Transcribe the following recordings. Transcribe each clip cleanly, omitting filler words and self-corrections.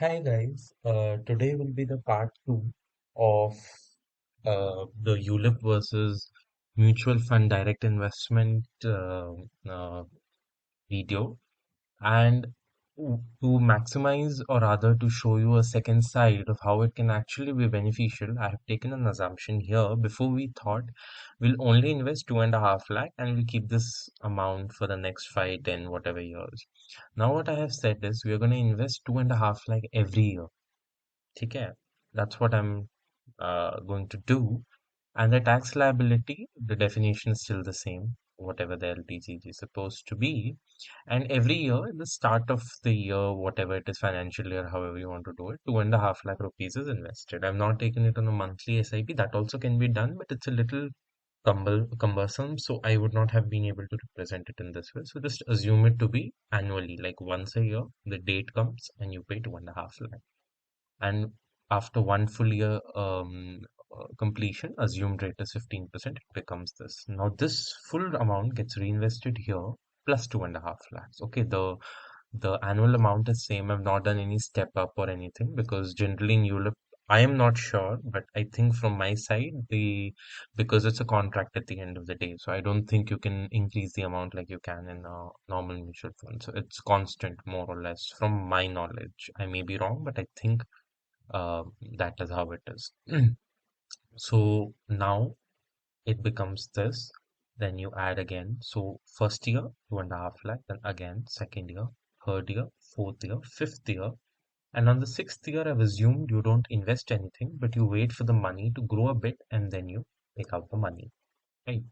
Hi guys, today will be the part two of the ULIP versus mutual fund direct investment video. And to maximize or rather to show you a second side of how it can actually be beneficial, I have taken an assumption here. Before we thought we'll only invest 2.5 lakh and we'll keep this amount for the next 5, 10, whatever years. Now what I have said is we are going to invest 2.5 lakh every year. ठीक है? That's what I'm going to do. And the tax liability, the definition is still the same, whatever the LTCG is supposed to be. And every year, at the start of the year, whatever it is, financial year, however you want to do it, 2.5 lakh rupees is invested. I've not taken it on a monthly SIP. That also can be done, but it's a little cumbersome. So I would not have been able to represent it in this way. So just assume it to be annually, like once a year, the date comes and you pay 2.5 lakh. And after one full year completion, assumed rate is 15%, it becomes this. Now this full amount gets reinvested here plus 2.5 lakhs. Okay, the annual amount is same. I've not done any step up or anything because generally in ULIP, I am not sure, but I think from my side, the because it's a contract at the end of the day, so I don't think you can increase the amount like you can in a normal mutual fund. So it's constant more or less from my knowledge. I may be wrong, but I think uh, that is how it is. So now it becomes this. Then you add again. So first year, 2.5 lakh, then again, second year, third year, fourth year, fifth year. And on the sixth year, I've assumed you don't invest anything, but you wait for the money to grow a bit and then you take out the money. Right.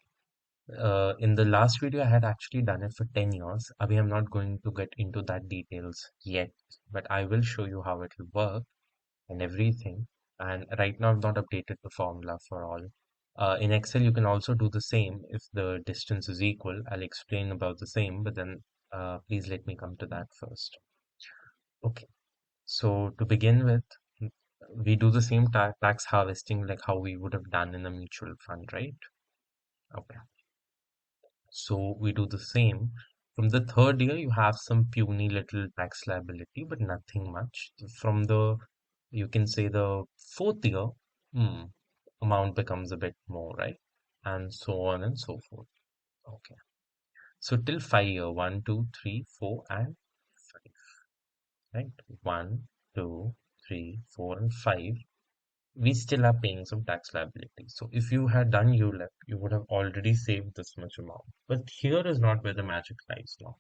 In the last video, I had actually done it for 10 years. Abhi, I'm not going to get into that details yet, but I will show you how it will work and everything. And right now, I've not updated the formula for all. In Excel, you can also do the same if the distance is equal. I'll explain about the same, but then please let me come to that first. Okay, so to begin with, we do the same tax harvesting like how we would have done in a mutual fund, right? Okay, so we do the same. From the third year, you have some puny little tax liability, but nothing much. From the, you can say the fourth year, hmm, amount becomes a bit more, right? And so on and so forth. Okay. So till 5 year, one, two, three, four, and five, right? One, two, three, four, and five. We still are paying some tax liability. So if you had done ULIP, you would have already saved this much amount. But here is not where the magic lies now.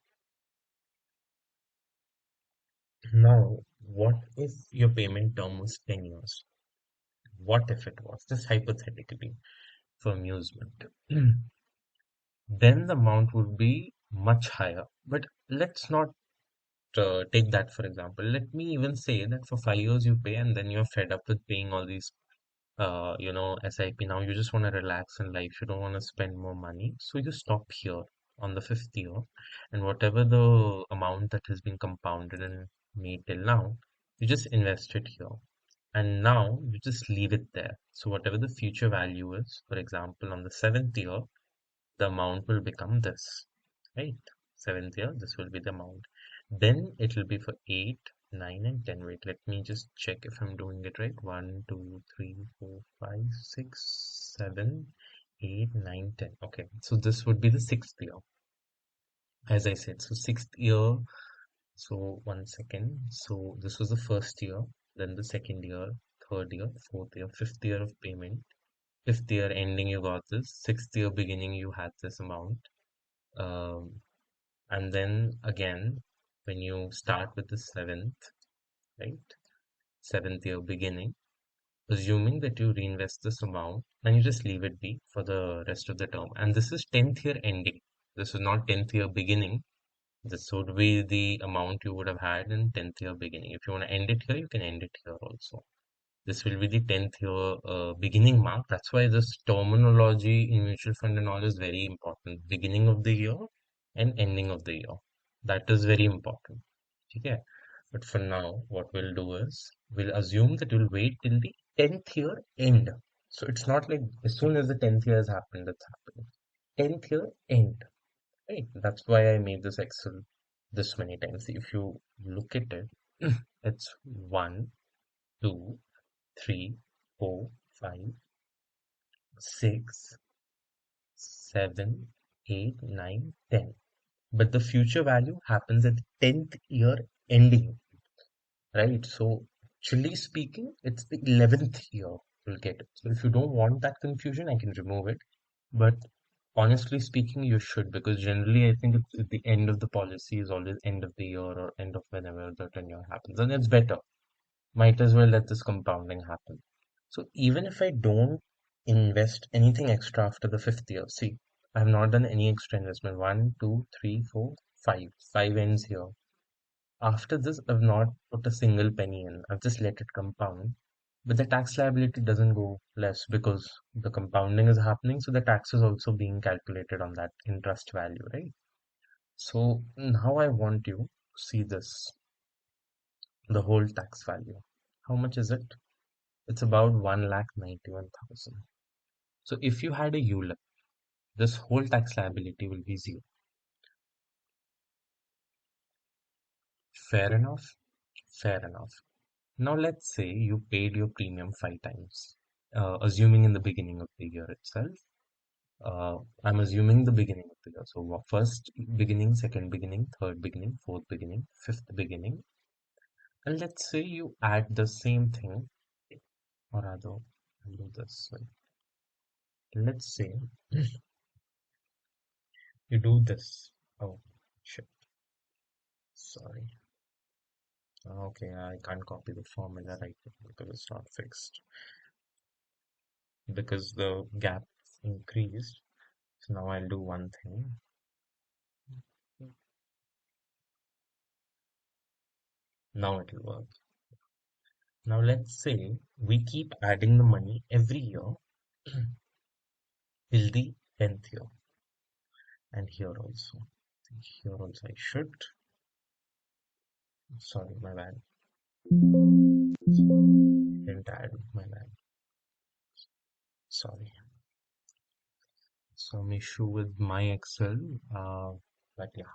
Now, what if your payment term was 10 years? What if it was? Just hypothetically, for amusement. Then the amount would be much higher. But let's not take that for example. Let me even say that for 5 years you pay and then you're fed up with paying all these SIP. Now you just want to relax in life. You don't want to spend more money. So you stop here on the fifth year, and whatever the amount that has been compounded and made till now, you just invest it here. And now you just leave it there. So whatever the future value is, for example, on the seventh year, the amount will become this, right? Seventh year, this will be the amount. Then it will be for 8, 9, and 10. Wait, let me just check if I'm doing it right. 1, 2, 3, 4, 5, 6, 7, 8, 9, 10. Okay, so this would be the sixth year, as I said. So sixth year, so one second. So this was the first year, then the second year, third year, fourth year, fifth year of payment. Fifth year ending, you got this. Sixth year beginning, you had this amount. Um, and then again, when you start with the seventh, right? Seventh year beginning, assuming that you reinvest this amount and you just leave it be for the rest of the term. And this is 10th year ending. This is not 10th year beginning. This would be the amount you would have had in 10th year beginning. If you want to end it here, you can end it here also. This will be the 10th year beginning mark. That's why this terminology in mutual fund and all is very important. Beginning of the year and ending of the year. That is very important. Okay. But for now, what we'll do is we'll assume that you'll wait till the 10th year end. So it's not like as soon as the 10th year has happened, it's happening. 10th year end. Right. That's why I made this Excel this many times. If you look at it, It's 1, 2, 3, 4, 5, 6, 7, 8, 9, 10. But the future value happens at the 10th year ending, right? So, actually speaking, it's the 11th year you'll get it. So, if you don't want that confusion, I can remove it. But honestly speaking, you should, because generally I think it's at the end of the policy is always end of the year or end of whenever the tenure happens, and it's better. Might as well let this compounding happen. So even if I don't invest anything extra after the fifth year, see, I have not done any extra investment. One, two, three, four, five. Five ends here. After this, I've not put a single penny in. I've just let it compound. But the tax liability doesn't go less because the compounding is happening. So the tax is also being calculated on that interest value, right? So now I want you to see this, the whole tax value. How much is it? It's about 1,91,000. So if you had a ULIP, this whole tax liability will be zero. Fair enough? Fair enough. Now let's say you paid your premium 5 times, assuming in the beginning of the year itself. I'm assuming the beginning of the year. So first beginning, second beginning, third beginning, fourth beginning, fifth beginning. And let's say you add the same thing, or rather, I'll do this way. Let's say you do this. Oh, shit. Sorry. Okay, I can't copy the formula right now because it's not fixed. Because the gap increased. So now I'll do one thing. Now it will work. Now let's say we keep adding the money every year till the 10th year. And here also. Here also I should. Sorry, my bad. Didn't add my bad. Sorry. Some issue with my Excel. But yeah.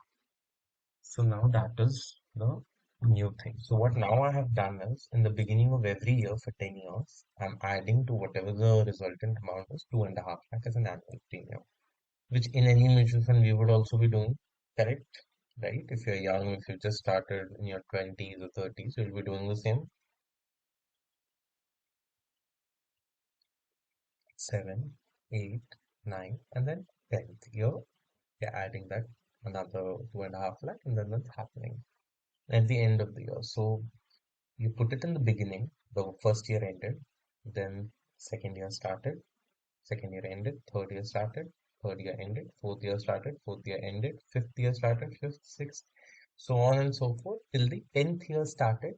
So now that is the new thing. So what now I have done is in the beginning of every year for 10 years, I'm adding to whatever the resultant amount is 2.5 lakh as an annual premium, which in any mutual fund we would also be doing, correct? Right? If you're young, if you just started in your 20s or 30s, you'll be doing the same. 7, 8, 9, and then 10th year, you're adding that another 2.5 lakh, and then that's happening at the end of the year. So you put it in the beginning, the first year ended, then second year started, second year ended, third year started, third year ended, fourth year started, fourth year ended, fifth year started, fifth, sixth, so on and so forth till the 10th year started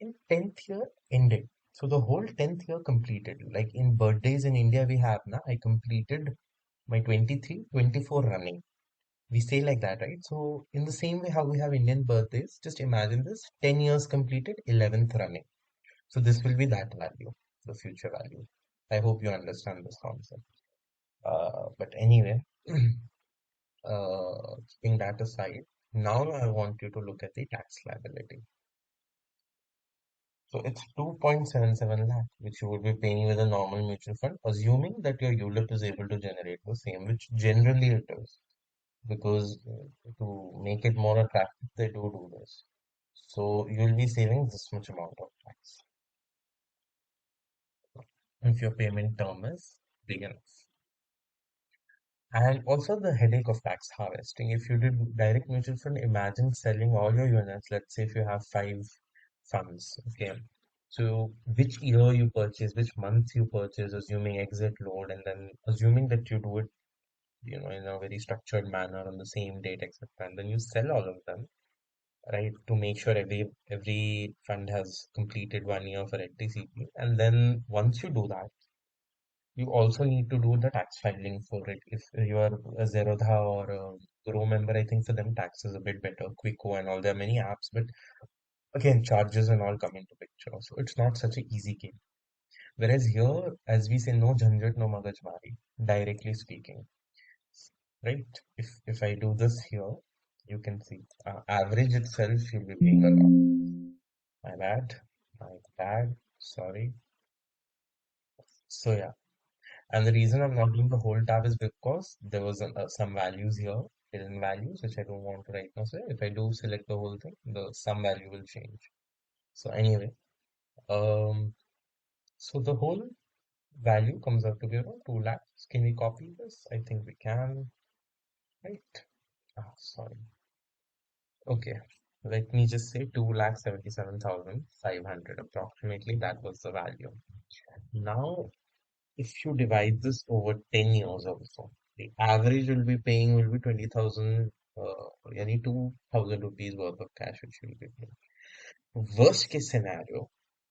and 10th year ended. So the whole 10th year completed. Like in birthdays in India we have now, I completed my 23, 24 running. We say like that, right? So in the same way how we have Indian birthdays, just imagine this 10 years completed, 11th running. So this will be that value, the future value. I hope you understand this concept. But anyway, keeping that aside, now I want you to look at the tax liability. So it's 2.77 lakh, which you would be paying with a normal mutual fund, assuming that your ULIP is able to generate the same, which generally it is, because to make it more attractive, they do this. So you'll be saving this much amount of tax if your payment term is big enough. And also the headache of tax harvesting. If you did direct mutual fund, imagine selling all your units. Let's say if you have 5 funds, okay. So which year you purchase, which month you purchase, assuming exit load, and then assuming that you do it, in a very structured manner on the same date, etc. And then you sell all of them, right, to make sure every fund has completed 1 year for LTCP. And then once you do that, you also need to do the tax filing for it. If you are a Zerodha or a Grow member, I think for them tax is a bit better. Quico and all, there are many apps, but again, charges and all come into picture. So it's not such an easy game. Whereas here, as we say, no jhanjat, no magajmari, directly speaking, right? If I do this here, you can see average itself, you'll be paying a lot. My bad. My bad. Sorry. So yeah. And the reason I'm not doing the whole tab is because there was some values here, hidden values, which I don't want to right now say. If I do select the whole thing, the some value will change. So anyway, um, so the whole value comes out to be around 2 lakhs. Can we copy this? I think we can, right? Ah, sorry. Okay. Let me just say 2,77,500 approximately. That was the value. Now, if you divide this over 10 years also, the average will be paying will be 20,000, yani 2,000 rupees worth of cash which you will be paying. Worst case scenario,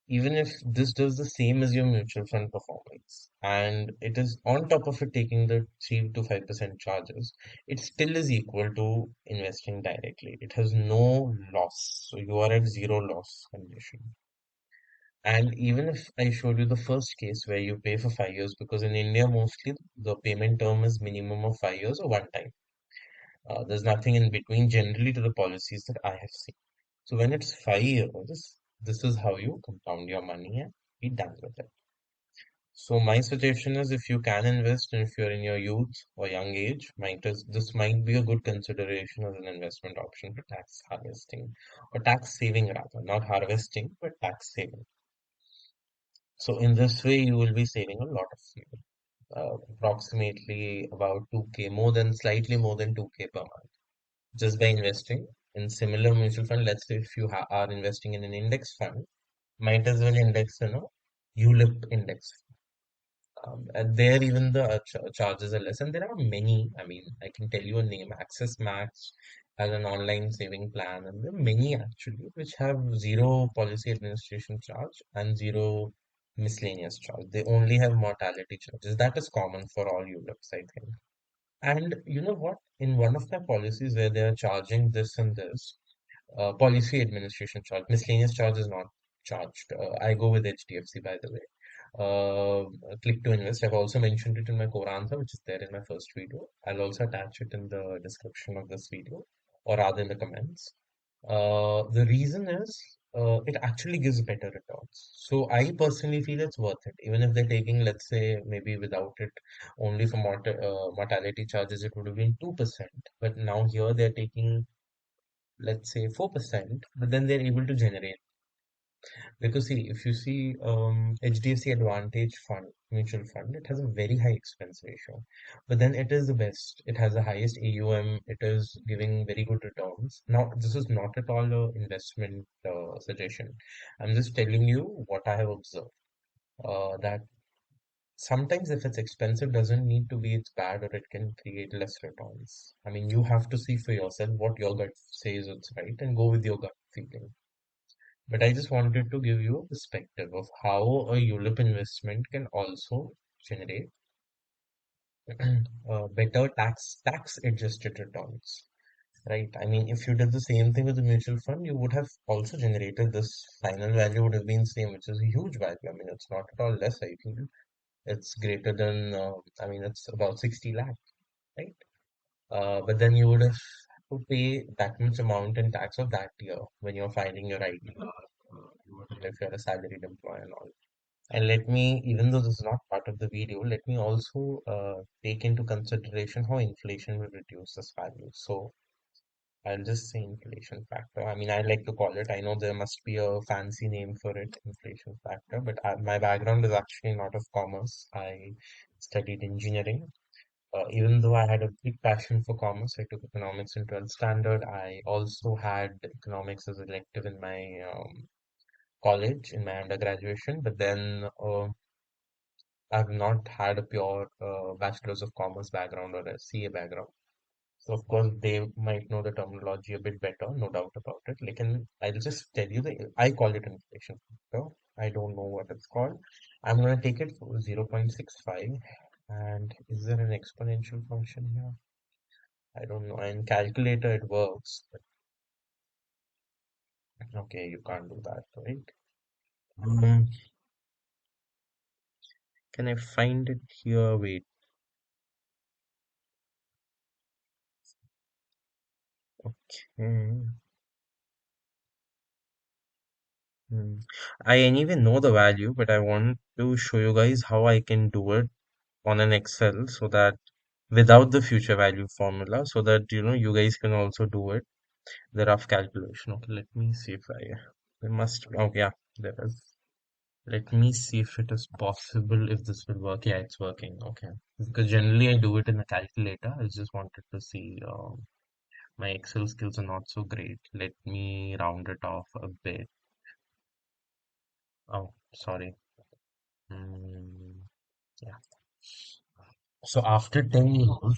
even if this does the same as your mutual fund performance and it is on top of it taking the 3 to 5% charges, it still is equal to investing directly. It has no loss. So you are at zero loss condition. And even if I showed you the first case where you pay for 5 years, because in India mostly the payment term is minimum of 5 years or one time. There's nothing in between generally to the policies that I have seen. So when it's 5 years, this is how you compound your money and be done with it. So my suggestion is if you can invest and if you're in your youth or young age, this might be a good consideration as an investment option for tax harvesting or tax saving rather, not harvesting, but tax saving. So in this way, you will be saving a lot of money, approximately about 2K, slightly more than 2K per month, just by investing in similar mutual fund. Let's say if you are investing in an index fund, might as well index, ULIP index. And there even the charges are less, and there are many. I mean, I can tell you a name, Access Max has an online saving plan, and there are many actually which have zero policy administration charge and zero miscellaneous charge. They only have mortality charges. That is common for all ULIPs, I think. And you know what? In one of my policies where they are charging this and this, policy administration charge, miscellaneous charge is not charged. I go with HDFC, by the way. Click to invest. I've also mentioned it in my core answer, which is there in my first video. I'll also attach it in the description of this video, or rather in the comments. The reason is it actually gives better returns. So I personally feel it's worth it. Even if they're taking, let's say, maybe without it, only for mortality charges, it would have been 2%. But now here they're taking, let's say, 4%, but then they're able to generate. Because see, if you see HDFC Advantage Fund, mutual fund, it has a very high expense ratio. But then it is the best. It has the highest AUM. It is giving very good returns. Now, this is not at all a investment suggestion. I'm just telling you what I have observed. That sometimes if it's expensive, doesn't need to be it's bad or it can create less returns. I mean, you have to see for yourself what your gut says it's right and go with your gut feeling. But I just wanted to give you a perspective of how a ULIP investment can also generate better tax adjusted returns. Right. I mean, if you did the same thing with the mutual fund, you would have also generated this final value would have been same, which is a huge value. I mean, it's not at all less, I feel. It's greater than, I mean, it's about 60 lakh, right? But then you would have to pay that much amount in tax of that year when you're filing your ID, if you're a salaried employee and all. And let me, even though this is not part of the video, let me also take into consideration how inflation will reduce this value. So I'll just say inflation factor. I mean, I like to call it. I know there must be a fancy name for it, inflation factor, but my background is actually not of commerce. I studied engineering. Even though I had a big passion for commerce, I took economics in 12th standard. I also had economics as elective in my college, in my undergraduation, but then I've not had a pure Bachelor's of Commerce background or a CA background. So of course they might know the terminology a bit better, no doubt about it. Like, I'll just tell you I call it inflation factor. I don't know what it's called. I'm gonna take it for 0.65. And is there an exponential function here? I don't know. In calculator it works, but okay, you can't do that, right? Um, can I find it here? Wait. Okay. Hmm. I anyway know the value, but I want to show you guys how I can do it on an Excel so that without the future value formula, so that you guys can also do it. The rough calculation. Okay, let me see if there must, oh yeah, there is. Let me see if it is possible, if this will work. Yeah, it's working. Okay. Because generally I do it in a calculator. I just wanted to see, my Excel skills are not so great. Let me round it off a bit. Oh, sorry. Mm, yeah. So after 10 years,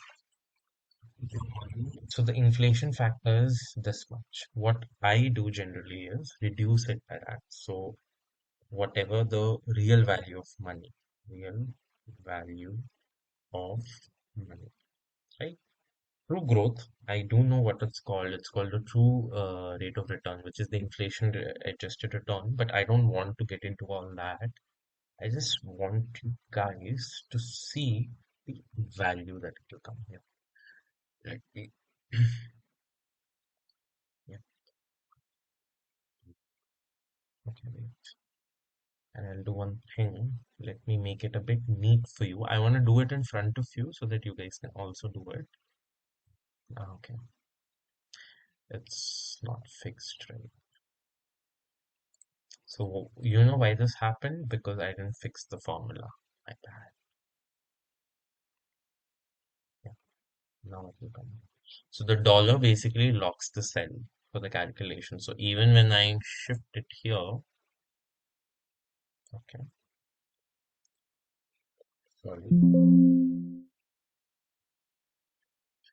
so the inflation factor is this much. What I do generally is reduce it by that. So whatever the real value of money, real value of money, right? True growth, I do know what it's called. It's called the true rate of return, which is the inflation adjusted return. But I don't want to get into all that. I just want you guys to see the value that it will come here. Let me, yeah, okay, wait. And I'll do one thing. Let me make it a bit neat for you. I want to do it in front of you so that you guys can also do it. Okay, it's not fixed, right? So you know why this happened? Because I didn't fix the formula. My bad. Yeah, now it will come. So the dollar basically locks the cell for the calculation. So even when I shift it here, okay, sorry,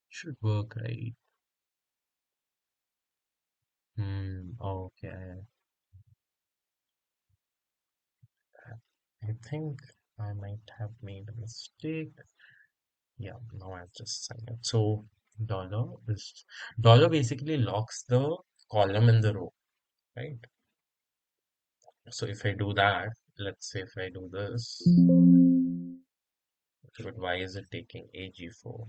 should work right. Okay. I think I might have made a mistake. Yeah, now I've just signed it. So dollar is dollar basically locks the column and the row, right? So if I do that, let's say if I do this, okay, but why is it taking AG4?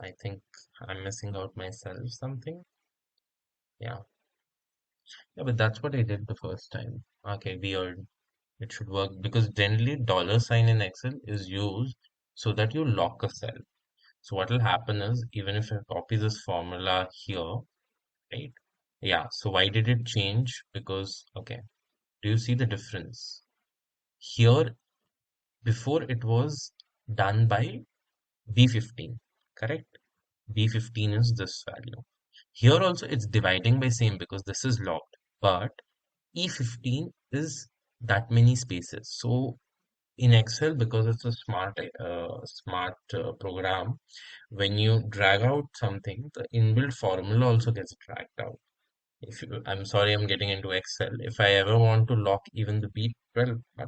I think I'm missing out myself something. Yeah, yeah, but that's what I did the first time. Okay, weird. It should work because generally dollar sign in Excel is used so that you lock a cell. So what will happen is even if I copy this formula here, right? Yeah, so why did it change? Because, okay, do you see the difference? Here, before it was done by B15, correct? B15 is this value. Here also it's dividing by same because this is locked, but E15 is that many spaces. So in Excel, because it's a smart program, when you drag out something, the inbuilt formula also gets dragged out. If you, I'm sorry, I'm getting into Excel. If I ever want to lock even the B12, right,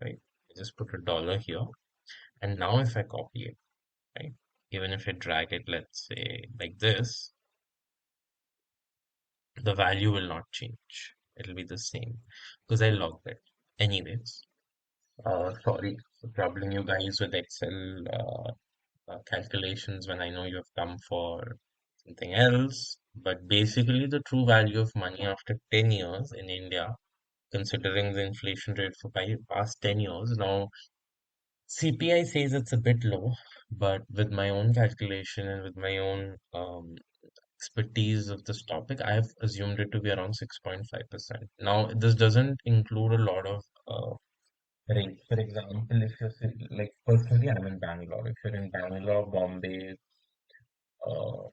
I just put a dollar here, and now if I copy it, right, even if I drag it, let's say like this, the value will not change. It'll be the same because I logged it. Anyways, sorry for troubling you guys with Excel calculations when I know you have come for something else. But basically, the true value of money after 10 years in India, considering the inflation rate for past 10 years, now CPI says it's a bit low, but with my own calculation and with my own expertise of this topic, I have assumed it to be around 6.5%. Now, this doesn't include a lot of rates. For example, if you're like personally, I'm in Bangalore. If you're in Bangalore, Bombay, uh,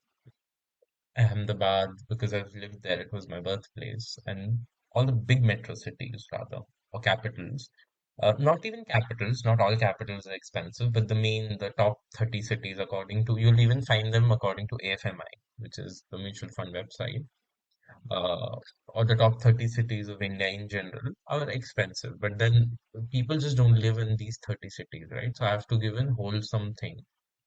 Ahmedabad, because I've lived there, it was my birthplace, and all the big metro cities, rather, or capitals. Not even capitals, not all capitals are expensive, but the top 30 cities, according to, you'll even find them according to AFMI, which is the mutual fund website, uh, or the top 30 cities of India in general are expensive. But then people just don't live in these 30 cities, right? So I have to give in wholesome thing.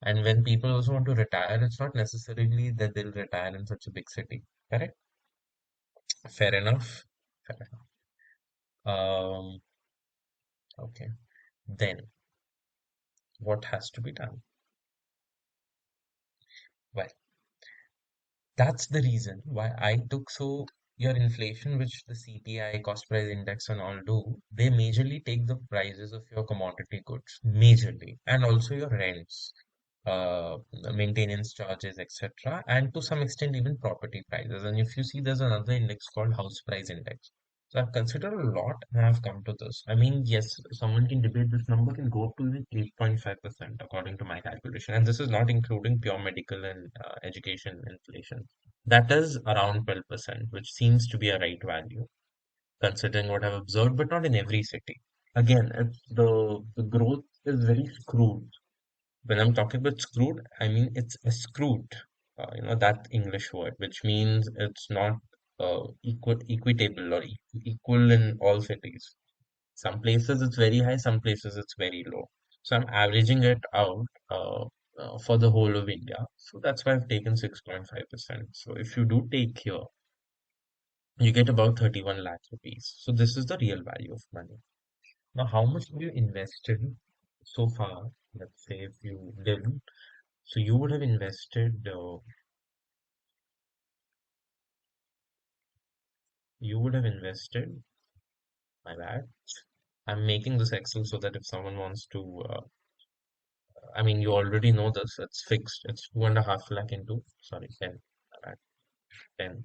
And when people also want to retire, it's not necessarily that they'll retire in such a big city. Correct? Fair enough. Fair enough. Um, okay. Then what has to be done? Well, that's the reason why I took so your inflation, which the CPI, cost price index and all do, they majorly take the prices of your commodity goods, majorly, and also your rents, maintenance charges, etc., and to some extent even property prices. And if you see, there's another index called house price index. So I've considered a lot and I've come to this. I mean, yes, someone can debate this number can go up to even 8.5% according to my calculation. And this is not including pure medical and education inflation. That is around 12%, which seems to be a right value considering what I've observed, but not in every city. Again, the growth is very screwed. When I'm talking about screwed, I mean it's a screwed, that English word, which means it's not equitable or equal in all cities. Some places it's very high, some places it's very low. So I'm averaging it out for the whole of India. So that's why I've taken 6.5%. So if you do take here, you get about 31 lakh rupees. So this is the real value of money. Now, how much have you invested so far? Let's say if you didn't, so you would have invested, my bad. I'm making this Excel so that if someone wants to, I mean, you already know this, it's fixed. It's 2.5 lakh into, sorry, 10, my bad, 10.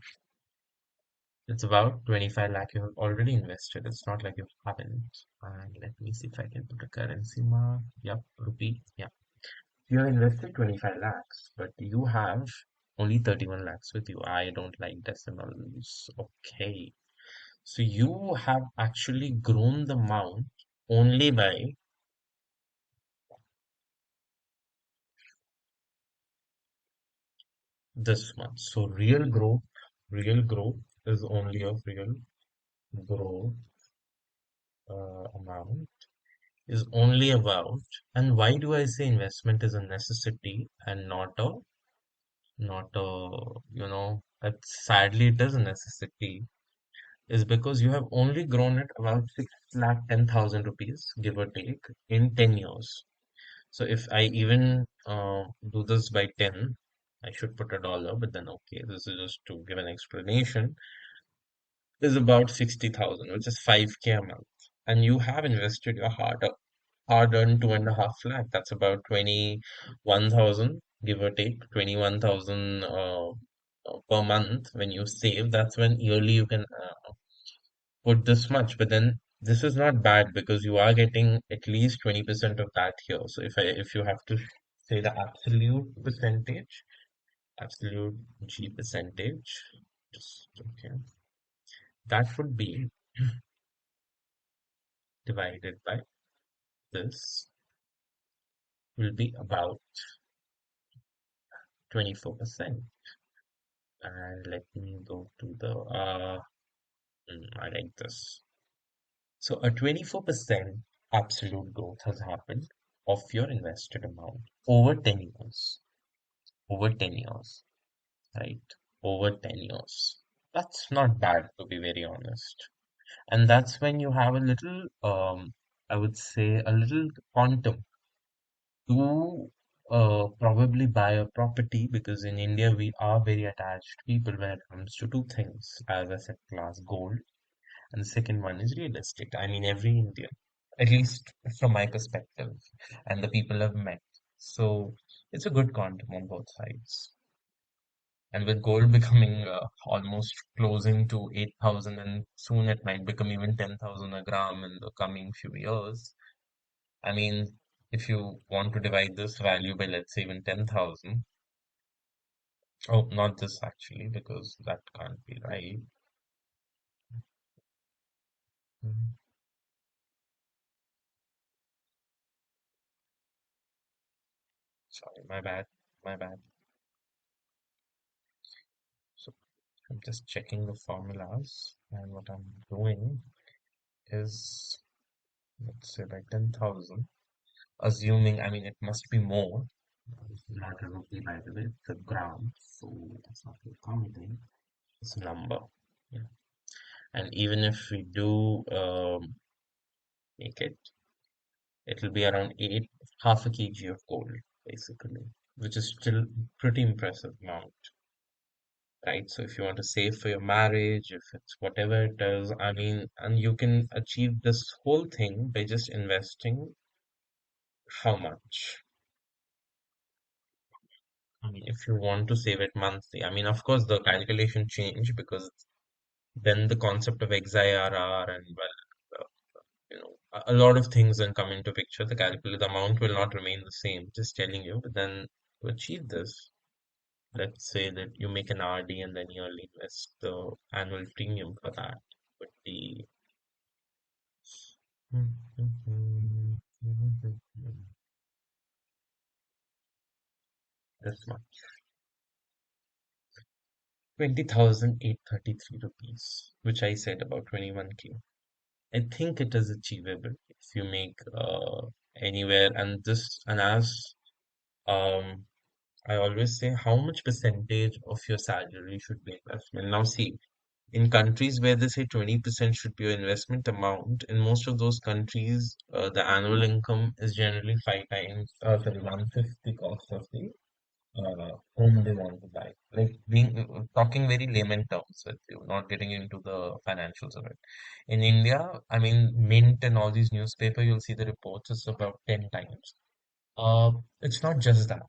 It's about 25 lakh you have already invested. It's not like you haven't. And let me see if I can put a currency mark. Yep, rupee. Yeah. You have invested 25 lakhs, but you have only 31 lakhs with you. I don't like decimals. Okay. So you have actually grown the amount only by this much. So real growth is only of real growth amount is only about, and why do I say investment is a necessity and not a, sadly it is a necessity, is because you have only grown it about 6 lakh 10,000 rupees, give or take, in 10 years. So if I even do this by 10, I should put a dollar, but then okay, this is just to give an explanation, is about 60,000, which is 5K a month. And you have invested your hard-earned 2.5 lakh. That's about 21,000, give or take, 21,000 per month. When you save, that's when yearly you can put this much. But then this is not bad because you are getting at least 20% of that here. So if you have to say the absolute G percentage, just okay, that would be divided by this will be about 24%. And let me go to the I like this. So a 24% absolute growth has happened of your invested amount over 10 years. Over 10 years, right? Over 10 years. That's not bad, to be very honest. And that's when you have a little, I would say, a little quantum to probably buy a property, because in India we are very attached people when it comes to two things, as I said, class gold, and the second one is real estate. I mean, every Indian, at least from my perspective, and the people I've met. So it's a good quantum on both sides. And with gold becoming almost closing to 8,000, and soon it might become even 10,000 a gram in the coming few years. I mean, if you want to divide this value by, let's say, even 10,000, oh, not this actually, because that can't be right. Mhm. Sorry, my bad. So I'm just checking the formulas, and what I'm doing is, let's say by 10,000, assuming, I mean, it must be more. It's not a rupee, by the way, it's a gram, so that's not really counting. It's a number. Yeah. And even if we do make it, it'll be around half a kg of gold, basically, which is still pretty impressive amount. right? So if you want to save for your marriage, if it's whatever it is, I mean, and you can achieve this whole thing by just investing how much? I mean, if you want to save it monthly, I mean, of course, the calculation change because then the concept of XIRR and well, a lot of things then come into picture. The amount will not remain the same. Just telling you, but then to achieve this, let's say that you make an RD and then yearly invest the annual premium for that would be this much. 20,833 rupees, which I said about 21K. I think it is achievable if you make anywhere and this and as um I always say how much percentage of your salary should be investment. Now see, in countries where they say 20% should be your investment amount, in most of those countries, the annual income is generally five times, sorry, one-fifth the cost of the home they want to buy. Like being talking very layman terms with you, not getting into the financials of it. In India, I mean, Mint and all these newspaper, you'll see the reports, it's about 10 times. It's not just that.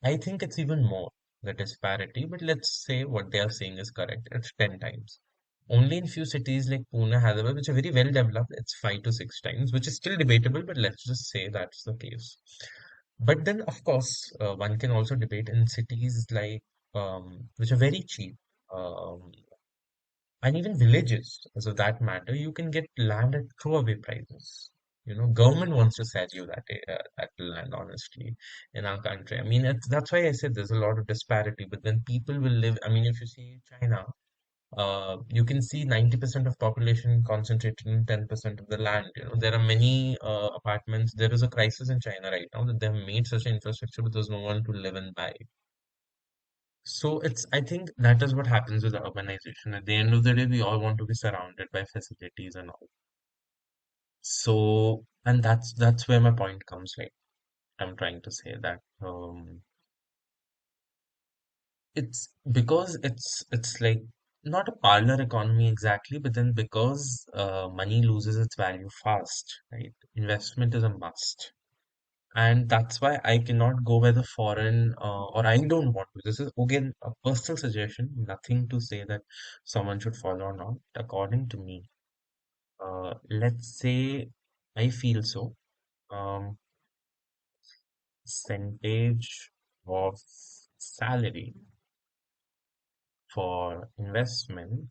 I think it's even more, the disparity, but let's say what they are saying is correct. It's 10 times. Only in few cities like Pune, Hyderabad, which are very well developed, it's 5 to 6 times, which is still debatable, but let's just say that's the case. But then, of course, one can also debate in cities like, which are very cheap, um, and even villages, so that matter, you can get land at throwaway prices. Government wants to sell you that land, honestly, in our country. I mean, that's why I said there's a lot of disparity. But then people will live. I mean, if you see China, you can see 90% of population concentrated in 10% of the land. There are many apartments. There is a crisis in China right now that they have made such an infrastructure, but there's no one to live and buy. So I think that is what happens with the urbanization. At the end of the day, we all want to be surrounded by facilities and all. So, and that's where my point comes, like I'm trying to say that it's because it's like not a parlor economy exactly, but then because money loses its value fast, right? Investment is a must. And that's why I cannot go where the foreign, or I don't want to. This is again a personal suggestion, nothing to say that someone should follow or not. According to me, let's say I feel so. Um, Percentage of salary for investment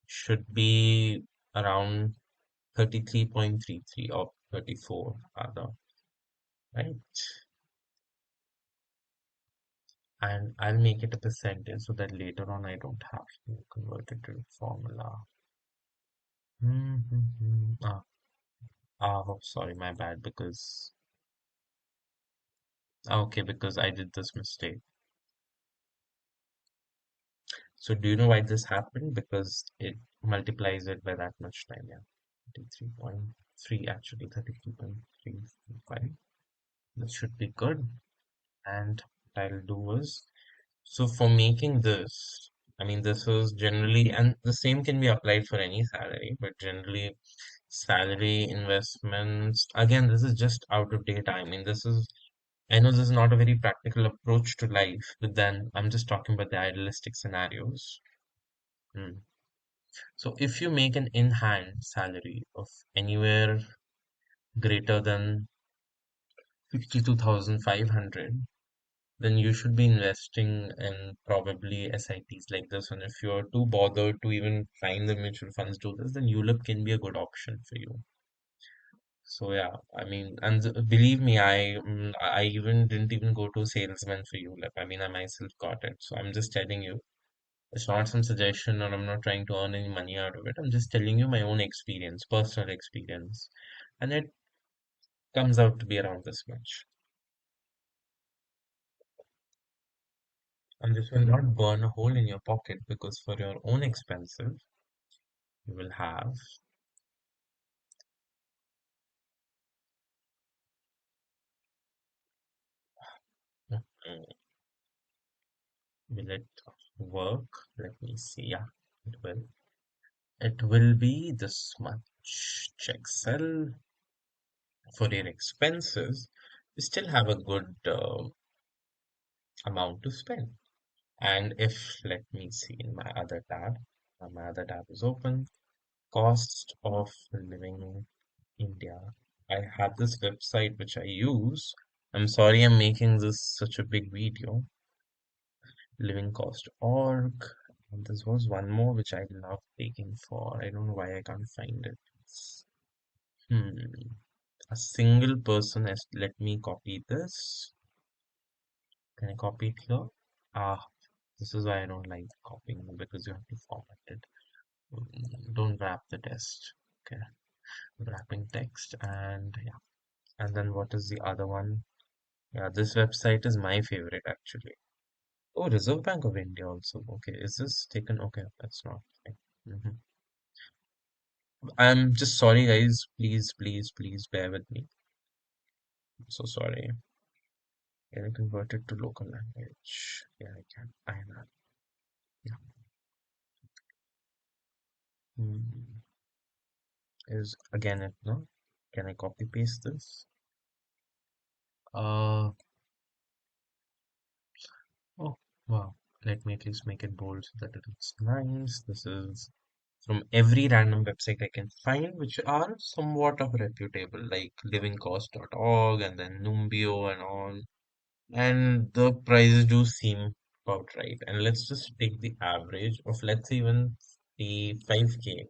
should be around 33.33 or 34 rather, right? And I'll make it a percentage so that later on I don't have to convert it to formula. Ah, oh, sorry, my bad, because okay, because I did this mistake. So do you know why this happened? Because it multiplies it by that much time, yeah. 33.3 actually, 33.325. This should be good. And what I'll do is, so for making this, I mean, this is generally, and the same can be applied for any salary, but generally, salary investments, again, this is just out of data. I mean, I know this is not a very practical approach to life, but then I'm just talking about the idealistic scenarios. Hmm. So if you make an in-hand salary of anywhere greater than 62,500, then you should be investing in probably SIPs like this. And if you're too bothered to even find the mutual funds do this, then ULIP can be a good option for you. So yeah, I mean, and believe me, I even didn't even go to a salesman for ULIP. I mean, I myself got it. So I'm just telling you, it's not some suggestion, or I'm not trying to earn any money out of it. I'm just telling you my own experience, personal experience, and it comes out to be around this much. And this will not burn a hole in your pocket because for your own expenses, you will have, mm, will it? work. Let me see. Yeah, it will. It will be this much. Check sell for your expenses. You still have a good amount to spend. And if, let me see in my other tab is open. Cost of living India. I have this website which I use. I'm sorry I'm making this such a big video. Living cost org. And this was one more which I love taking for. I don't know why I can't find it. Hmm. A single person has let me copy this. Can I copy it here? Ah, this is why I don't like copying because you have to format it. Don't wrap the test. Okay. Wrapping text and yeah. And then what is the other one? Yeah, this website is my favorite actually. Oh, Reserve Bank of India also. Okay, is this taken? Okay, that's not. Okay. Mhm. I'm just sorry, guys. Please, please, please bear with me. I'm so sorry. Can I convert it to local language? Yeah, I can. I am. Yeah. Hmm. Is again it no? Can I copy paste this? Uh oh wow. Let me at least make it bold so that it looks nice. This is from every random website I can find, which are somewhat of reputable, like livingcost.org and then Numbeo and all. And the prices do seem about right. And let's just take the average of let's say even the 5K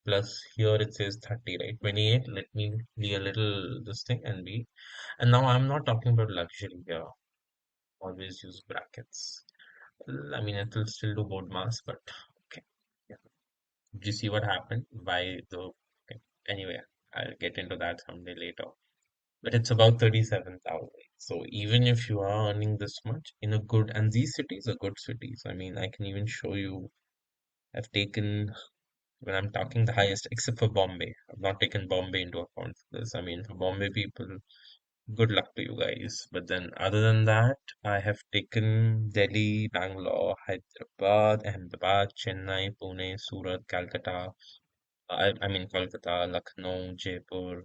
plus here it says 30, right? 28. Let me be a little this thing and be. And now I'm not talking about luxury here. Always use brackets. I mean, it will still do board mass, but okay. Yeah. Do you see what happened? Why the okay. Anyway, I'll get into that someday later. But it's about 37,000. So even if you are earning this much in a good, and these cities are good cities. I mean, I can even show you. I've taken when I'm talking the highest, except for Bombay. I've not taken Bombay into account for this. I mean, for Bombay people, good luck to you guys. But then, other than that, I have taken Delhi, Bangalore, Hyderabad, Ahmedabad, Chennai, Pune, Surat, Calcutta. I mean, Kolkata, Lucknow, Jaipur.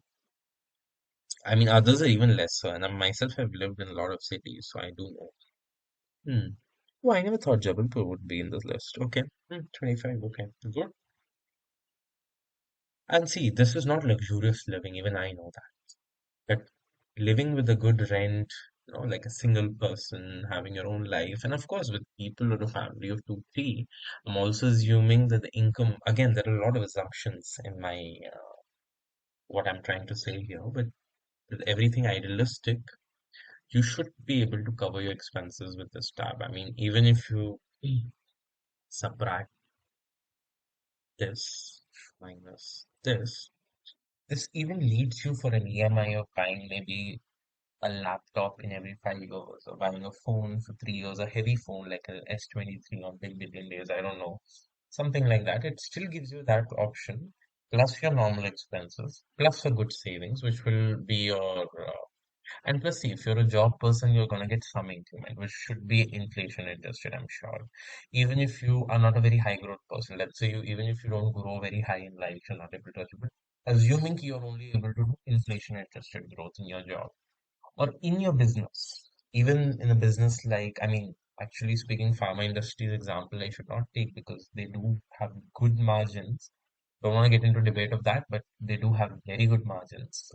I mean, others are even lesser, and I myself have lived in a lot of cities, so I do know. Hmm. Oh, I never thought Jabalpur would be in this list. Okay. 25. Okay. Good. And see, this is not luxurious living, even I know that. But living with a good rent, like a single person, having your own life, and of course, with people or a family of two, three, I'm also assuming that the income, again, there are a lot of assumptions in my what I'm trying to say here, but with everything idealistic, you should be able to cover your expenses with this tab. I mean, even if you subtract this minus this even leads you for an EMI of buying maybe a laptop in every 5 years or buying a phone for 3 years, a heavy phone like a S23 on big billion days, I don't know, something like that. It still gives you that option, plus your normal expenses, plus a good savings, which will be your and plus, see, if you're a job person, you're going to get some increment, which should be inflation adjusted, I'm sure. Even if you are not a very high growth person, let's say even if you don't grow very high in life, you're not able to achieve it. Assuming you're only able to do inflation adjusted growth in your job or in your business, even in a business like, I mean, actually speaking, pharma industry's example, I should not take because they do have good margins. Don't want to get into debate of that, but they do have very good margins.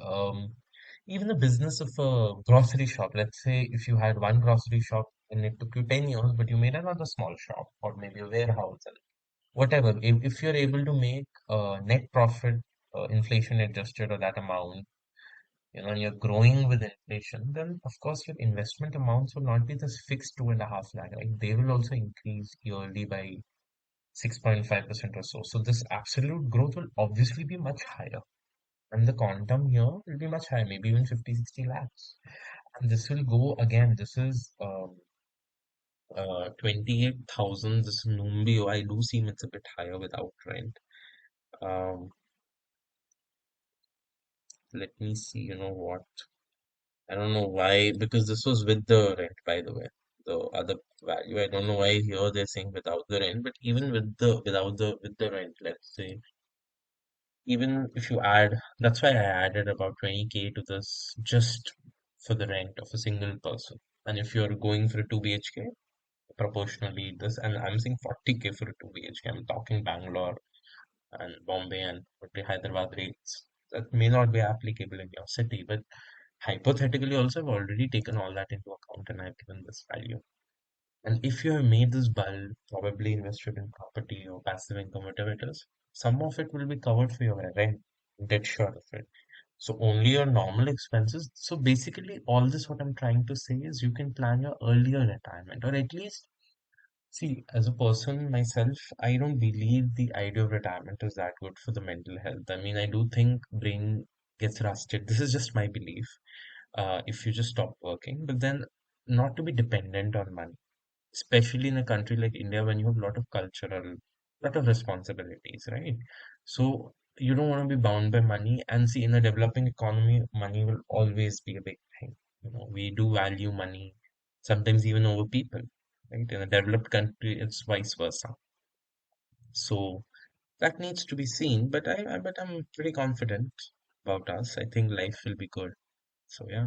Even the business of a grocery shop, let's say if you had one grocery shop and it took you 10 years, but you made another small shop or maybe a warehouse and whatever, if you're able to make net profit, inflation adjusted or that amount, and you're growing with inflation, then of course your investment amounts will not be this fixed 2.5 lakh, right? They will also increase yearly by 6.5% or so. So this absolute growth will obviously be much higher. And the quantum here will be much higher, maybe even 50, 60 lakhs. And this will go again. This is 28,000. This Numbio, I do seem it's a bit higher without rent. Um, Let me see, you know what? I don't know why, because this was with the rent, by the way. the other value. I don't know why here they're saying without the rent, but even with the rent, let's say, even if you add, that's why I added about 20K to this just for the rent of a single person. And if you're going for a 2 BHK, proportionally this, and I'm saying 40K for a 2 BHK. I'm talking Bangalore and Bombay and probably Hyderabad rates. That may not be applicable in your city, but hypothetically also I've already taken all that into account and I've given this value. And if you have made this bulk, probably invested in property or passive income, whatever it is, some of it will be covered for your rent, dead sure of it. So only your normal expenses. So basically, all this what I'm trying to say is you can plan your earlier retirement, or at least see, as a person myself, I don't believe the idea of retirement is that good for the mental health. I mean, I do think brain gets rusted. This is just my belief. If you just stop working, but then not to be dependent on money, especially in a country like India when you have a lot of cultural, lot of responsibilities, right? So you don't want to be bound by money. And see, in a developing economy, money will always be a big thing. You know, we do value money, sometimes even over people, right? In a developed country, it's vice versa. So that needs to be seen, but but I'm pretty confident about us. I think life will be good. So yeah,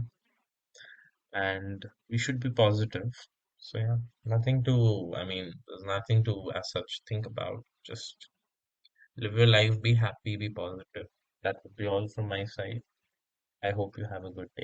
and we should be positive. So yeah, nothing to, I mean, there's nothing to as such think about. Just live your life, be happy, be positive. That would be all from my side. I hope you have a good day.